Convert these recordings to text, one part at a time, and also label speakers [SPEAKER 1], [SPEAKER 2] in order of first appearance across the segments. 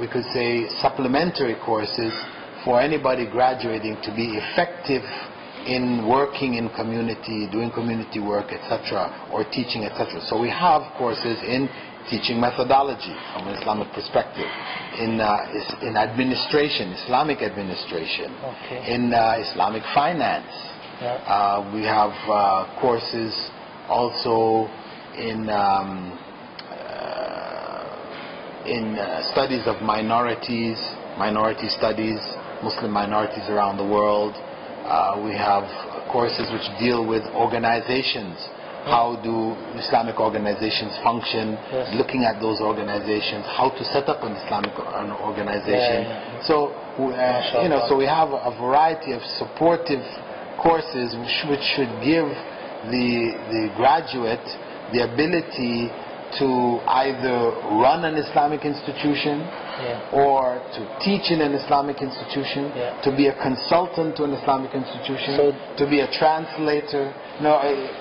[SPEAKER 1] we could say, supplementary courses for anybody graduating to be effective in working in community, doing community work, etc., or teaching, etc. So we have courses in teaching methodology from an Islamic perspective, in administration, Islamic administration, in Islamic finance. We have courses also in studies of minorities, minority studies, Muslim minorities around the world. We have courses which deal with organizations. How do Islamic organizations function? Looking at those organizations, how to set up an Islamic organization. So, so we have a variety of supportive courses which should give the graduate the ability to either run an Islamic institution or to teach in an Islamic institution, to be a consultant to an Islamic institution, to be a translator,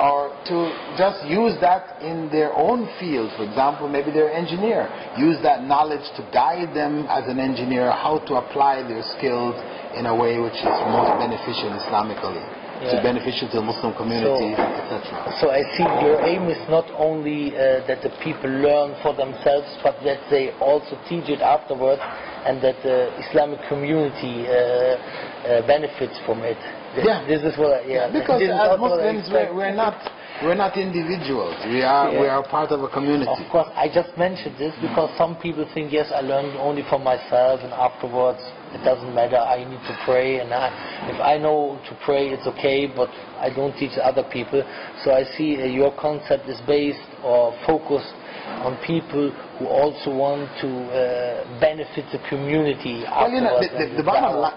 [SPEAKER 1] or to just use that in their own field. For example, maybe they're an engineer. Use that knowledge to guide them as an engineer how to apply their skills in a way which is most beneficial Islamically. To beneficial to the Muslim community, etc.
[SPEAKER 2] So I see your aim is not only that the people learn for themselves, but that they also teach it afterwards, and that the Islamic community benefits from it. This is what.
[SPEAKER 1] Because as Muslims, we're not individuals. We are part of a community.
[SPEAKER 2] Of course, I just mentioned this because some people think, yes, I learned only for myself, and afterwards it doesn't matter. I need to pray, and if I know to pray, it's okay, but I don't teach other people. So I see your concept is based or focused on people who also want to benefit the community.
[SPEAKER 1] Well,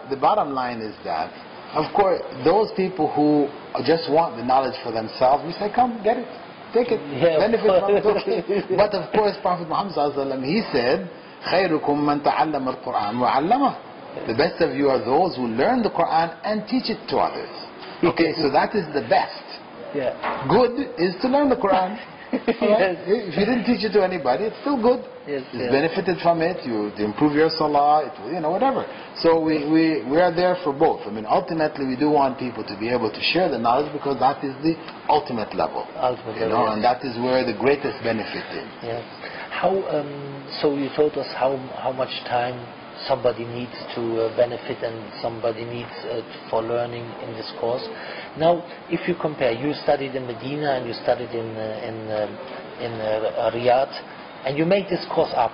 [SPEAKER 1] the bottom line is that, of course, those people who just want the knowledge for themselves, we say, come, get it, take it, benefit from it. Okay. But of course, Prophet Muhammad he said, خيركم من تعلم القرآن وعلمه. The best of you are those who learn the Quran and teach it to others. Okay, so that is the best. Good is to learn the Quran. If you didn't teach it to anybody, it's still good. It's benefited from it. You improve your salah, whatever. So we are there for both. I mean, ultimately, we do want people to be able to share the knowledge because that is the ultimate level. And that is where the greatest benefit is.
[SPEAKER 2] How? So you told us how much time somebody needs to benefit and somebody needs for learning in this course. Now, if you compare, you studied in Medina and you studied in Riyadh, and you make this course up.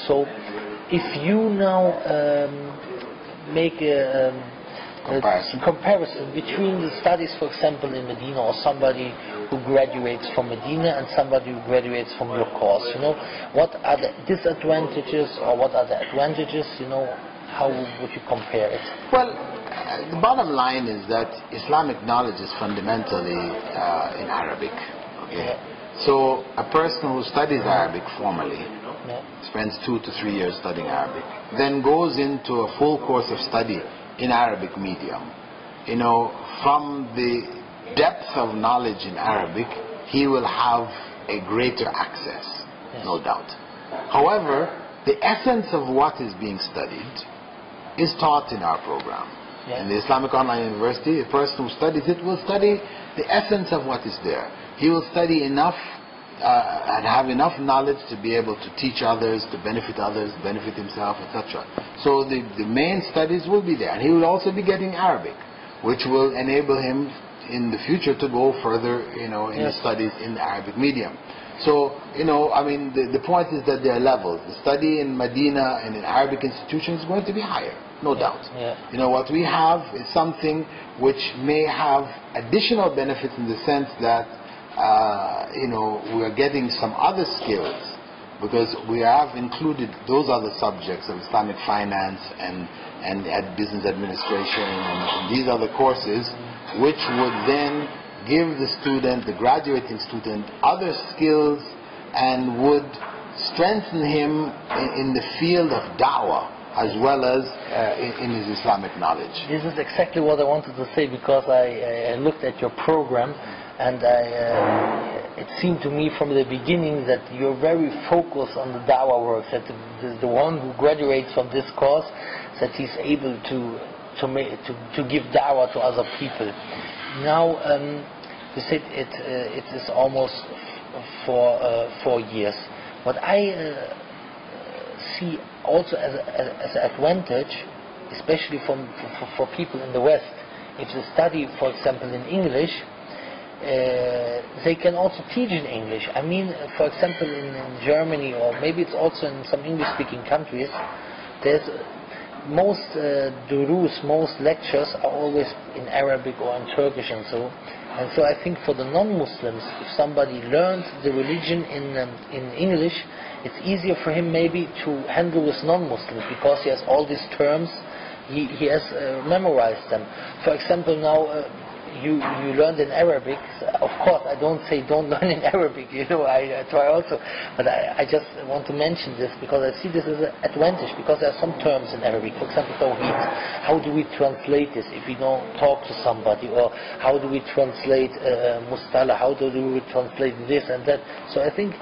[SPEAKER 2] So, if you now make a comparison between the studies, for example, in Medina, or somebody who graduates from Medina and somebody who graduates from your course, what are the disadvantages or what are the advantages, how would you compare it?
[SPEAKER 1] Well, the bottom line is that Islamic knowledge is fundamentally in Arabic. So a person who studies Arabic formally, spends 2 to 3 years studying Arabic, then goes into a full course of study in Arabic medium. From the depth of knowledge in Arabic, he will have a greater access, no doubt. However, the essence of what is being studied is taught in our program. In the Islamic Online University, a person who studies it will study the essence of what is there. He will study enough and have enough knowledge to be able to teach others, to benefit others, benefit himself, etc. So the main studies will be there. And he will also be getting Arabic, which will enable him in the future to go further, in his studies in the Arabic medium. So, the point is that there are levels. The study in Medina and in Arabic institutions is going to be higher, no doubt. What we have is something which may have additional benefits in the sense that, we are getting some other skills because we have included those other subjects of Islamic finance and business administration and these other courses, which would then give the student, the graduating student, other skills and would strengthen him in the field of da'wah as well as in his Islamic knowledge.
[SPEAKER 2] This is exactly what I wanted to say, because I looked at your program and it seemed to me from the beginning that you're very focused on the dawah work, that the one who graduates from this course, that he's able to give dawah to other people. Now, you said it is almost for 4 years. What I see also as an advantage, especially for people in the West, if they study, for example, in English, they can also teach in English. I mean, for example, in Germany, or maybe it's also in some English-speaking countries, there's most durus, most lectures are always in Arabic or in Turkish and so. And so I think for the non-Muslims, if somebody learns the religion in English, it's easier for him maybe to handle with non-Muslims, because he has all these terms, he has memorized them. For example, now you learned in Arabic. Of course, I don't say don't learn in Arabic, you know, I try also, but I just want to mention this because I see this as an advantage, because there are some terms in Arabic. For example, tawheed. How do we translate this if we don't talk to somebody? Or how do we translate mustalah? How do we translate this and that? So I think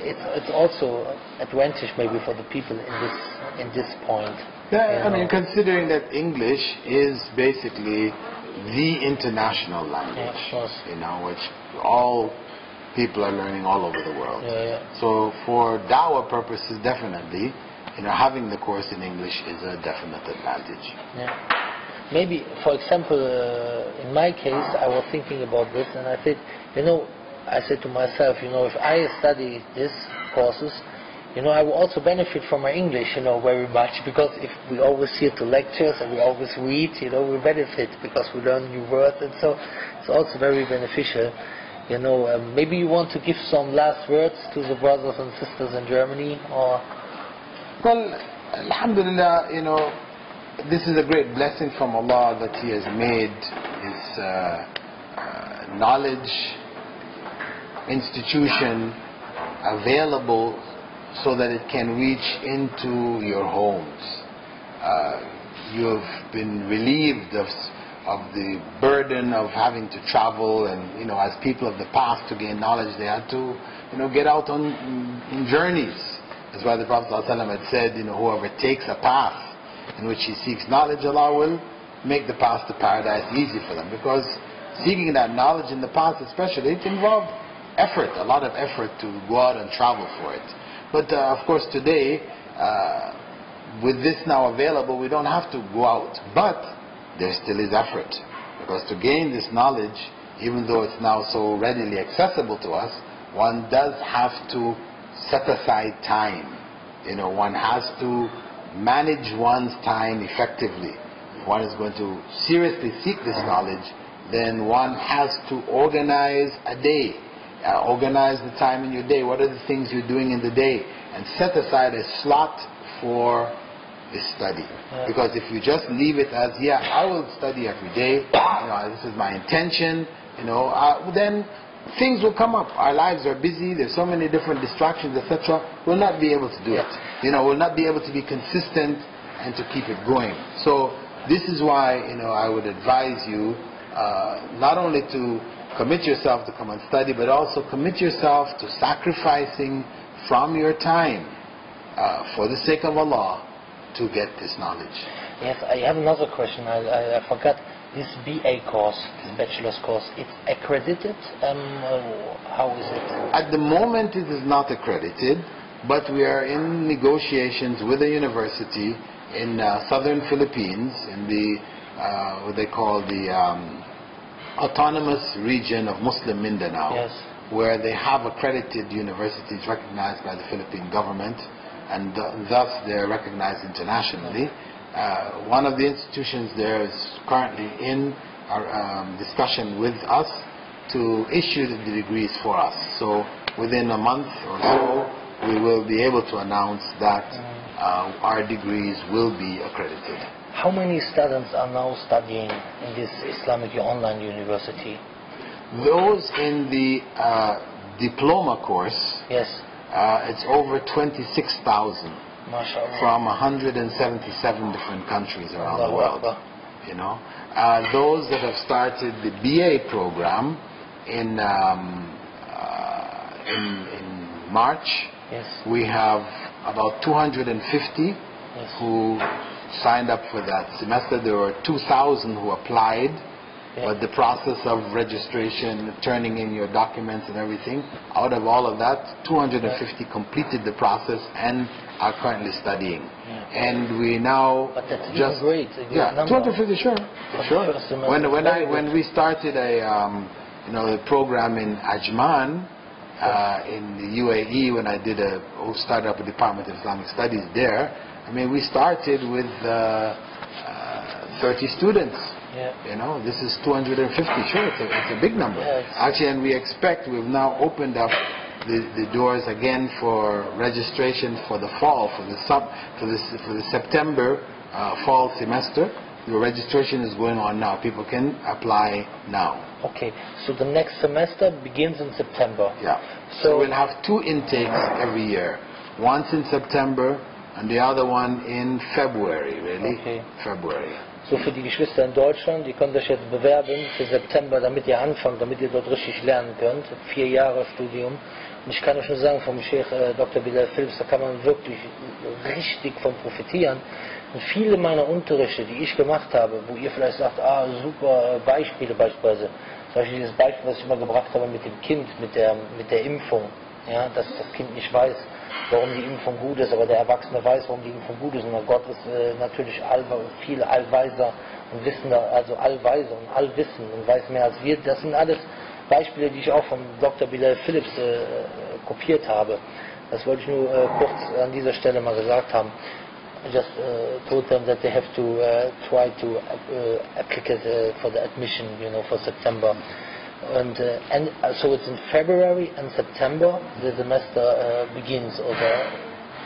[SPEAKER 2] it's also advantage maybe for the people in this point.
[SPEAKER 1] Yeah, I mean, considering that English is basically the international language, you know, which all people are learning all over the world. So for dawah purposes, definitely, you know, having the course in English is a definite advantage.
[SPEAKER 2] Maybe, for example, in my case, I was thinking about this, and I said, you know, I said to myself, you know, if I study these courses, you know, I will also benefit from my English, you know, very much, because if we always hear to lectures and we always read, you know, we benefit because we learn new words, and so it's also very beneficial. You know, maybe you want to give some last words to the brothers and sisters in Germany, or?
[SPEAKER 1] Well, alhamdulillah, you know, this is a great blessing from Allah that He has made His knowledge institution available so that it can reach into your homes. You've been relieved of the burden of having to travel, and, you know, as people of the past, to gain knowledge, they had to, you know, get out on journeys. That's why the Prophet ﷺ had said, you know, whoever takes a path in which he seeks knowledge, Allah will make the path to paradise easy for them, because seeking that knowledge in the past especially, it involved effort, a lot of effort to go out and travel for it. But of course today, with this now available, we don't have to go out, but there still is effort, because to gain this knowledge, even though it's now so readily accessible to us, one does have to set aside time. You know, one has to manage one's time effectively. If one is going to seriously seek this knowledge, then one has to organize a day. Organize the time in your day. What are the things you're doing in the day? And set aside a slot for the study. Because if you just leave it as, yeah, I will study every day, you know, this is my intention, you know, then things will come up. Our lives are busy, there's so many different distractions, etc. We'll not be able to do it. You know, we'll not be able to be consistent and to keep it going. So this is why, you know, I would advise you not only to commit yourself to come and study, but also commit yourself to sacrificing from your time for the sake of Allah to get this knowledge.
[SPEAKER 2] Yes, I have another question. I forgot. This BA course, this bachelor's course, it's accredited? How is it?
[SPEAKER 1] At the moment it is not accredited, but we are in negotiations with a university in southern Philippines, in the what they call the autonomous region of Muslim Mindanao, where they have accredited universities recognized by the Philippine government, and thus they are recognized internationally. One of the institutions there is currently in discussion with us to issue the degrees for us. So within a month or so, we will be able to announce that our degrees will be accredited.
[SPEAKER 2] How many students are now studying in this Islamic online university?
[SPEAKER 1] Those in the diploma course, it's over 26,000 from 177 different countries around the world. You know, those that have started the BA program in in March.
[SPEAKER 2] Yes.
[SPEAKER 1] We have about 250 who signed up for that semester. There were 2,000 who applied, but the process of registration, turning in your documents and everything, out of all of that, 250 completed the process and are currently studying. And we now just
[SPEAKER 2] great.
[SPEAKER 1] 250, sure. When we started a program in Ajman in the UAE, when I started up a Department of Islamic Studies there, I mean, we started with 30 students. This is 250. Sure, it's a big number. Actually, and we've now opened up the doors again for registration for the fall, for the September fall semester. The registration is going on now. People can apply now.
[SPEAKER 2] Okay, so the next semester begins in September.
[SPEAKER 1] Yeah. So we'll have 2 intakes every year. Once in September and the other one in February, really.
[SPEAKER 2] Okay.
[SPEAKER 1] February.
[SPEAKER 2] So für die Geschwister in Deutschland, die können sich jetzt bewerben für September, damit ihr anfangt, damit ihr dort richtig lernen könnt. 4 Jahre Studium. Und ich kann euch nur sagen, vom Sheikh Dr. Bilal Philips, da kann man wirklich richtig von profitieren. Und viele meiner Unterrichte, die ich gemacht habe, wo ihr vielleicht sagt, super Beispiele beispielsweise, zum Beispiel dieses Beispiel, was ich immer gebracht habe mit dem Kind, mit der Impfung, ja, dass das Kind nicht weiß, warum die Impfung gut ist, aber der Erwachsene weiß, warum die Impfung gut ist. Und Gott ist natürlich viel allweiser und wissender, also allweiser und allwissend und weiß mehr als wir. Das sind alles Beispiele, die ich auch von Dr. Bilal Philips kopiert habe. Das wollte ich nur kurz an dieser Stelle mal gesagt haben. I just told them that they have to try to apply for the admission, for September. And so it's in February and September the semester begins, or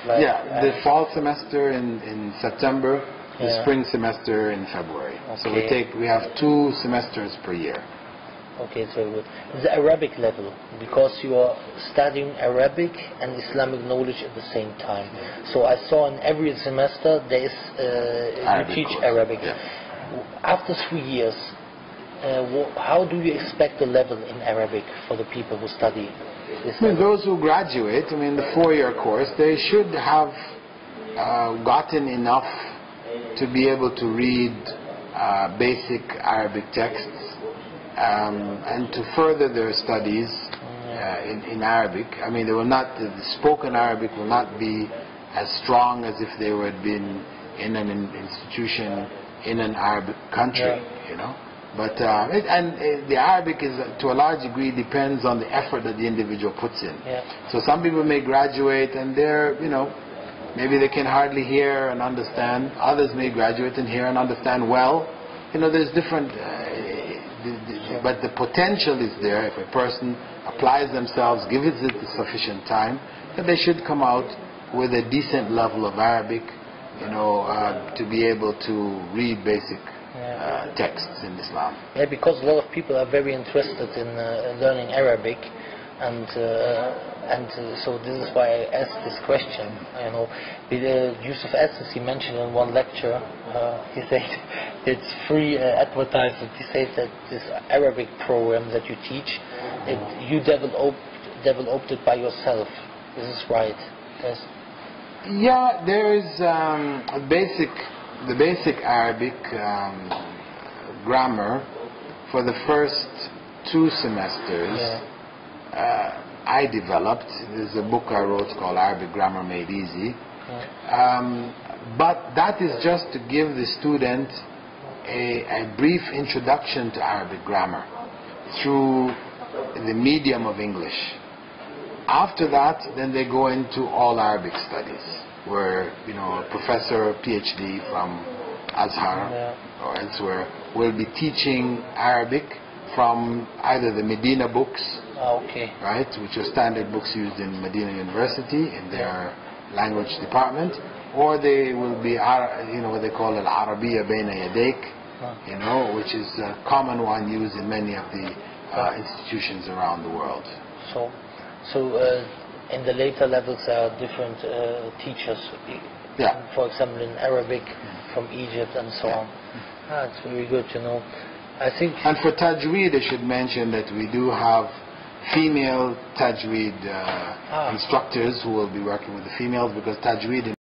[SPEAKER 1] the fall semester in September, the spring semester in February.
[SPEAKER 2] Okay.
[SPEAKER 1] So we have 2 semesters per year.
[SPEAKER 2] Okay, it's very good. The Arabic level, because you are studying Arabic and Islamic knowledge at the same time. So I saw in every semester there is you teach course. Arabic.
[SPEAKER 1] Yeah.
[SPEAKER 2] After 3 years, how do you expect the level in Arabic for the people who study this?
[SPEAKER 1] Those who graduate, the 4-year course, they should have gotten enough to be able to read basic Arabic texts and to further their studies in Arabic. They will not, the spoken Arabic will not be as strong as if they had been in an institution in an Arabic country, But the Arabic is, to a large degree, depends on the effort that the individual puts in. So some people may graduate and they're, maybe they can hardly hear and understand. Others may graduate and hear and understand well. There's different, but the potential is there. If a person applies themselves, gives it sufficient time, then they should come out with a decent level of Arabic, to be able to read basic texts in Islam.
[SPEAKER 2] Yeah, because a lot of people are very interested in learning Arabic, and so this is why I asked this question. Yusuf Estes, he mentioned in one lecture, he said it's free advertisement. He said that this Arabic program that you teach, you developed it by yourself. This is right? Yes.
[SPEAKER 1] Yeah, there is the basic Arabic grammar for the first 2 semesters. I developed. There's a book I wrote called Arabic Grammar Made Easy. But that is just to give the student a brief introduction to Arabic grammar through the medium of English. After that, then they go into all Arabic studies, where a professor, PhD from Azhar or elsewhere will be teaching Arabic from either the Medina books, right, which are standard books used in Medina University in their language department, or they will be what they call al-Arabiya Bayna Yadayk, which is a common one used in many of the institutions around the world.
[SPEAKER 2] So in the later levels there are different teachers, for example in Arabic from Egypt and so on. It's very good to know. I think.
[SPEAKER 1] And for Tajweed, I should mention that we do have female tajweed instructors who will be working with the females, because tajweed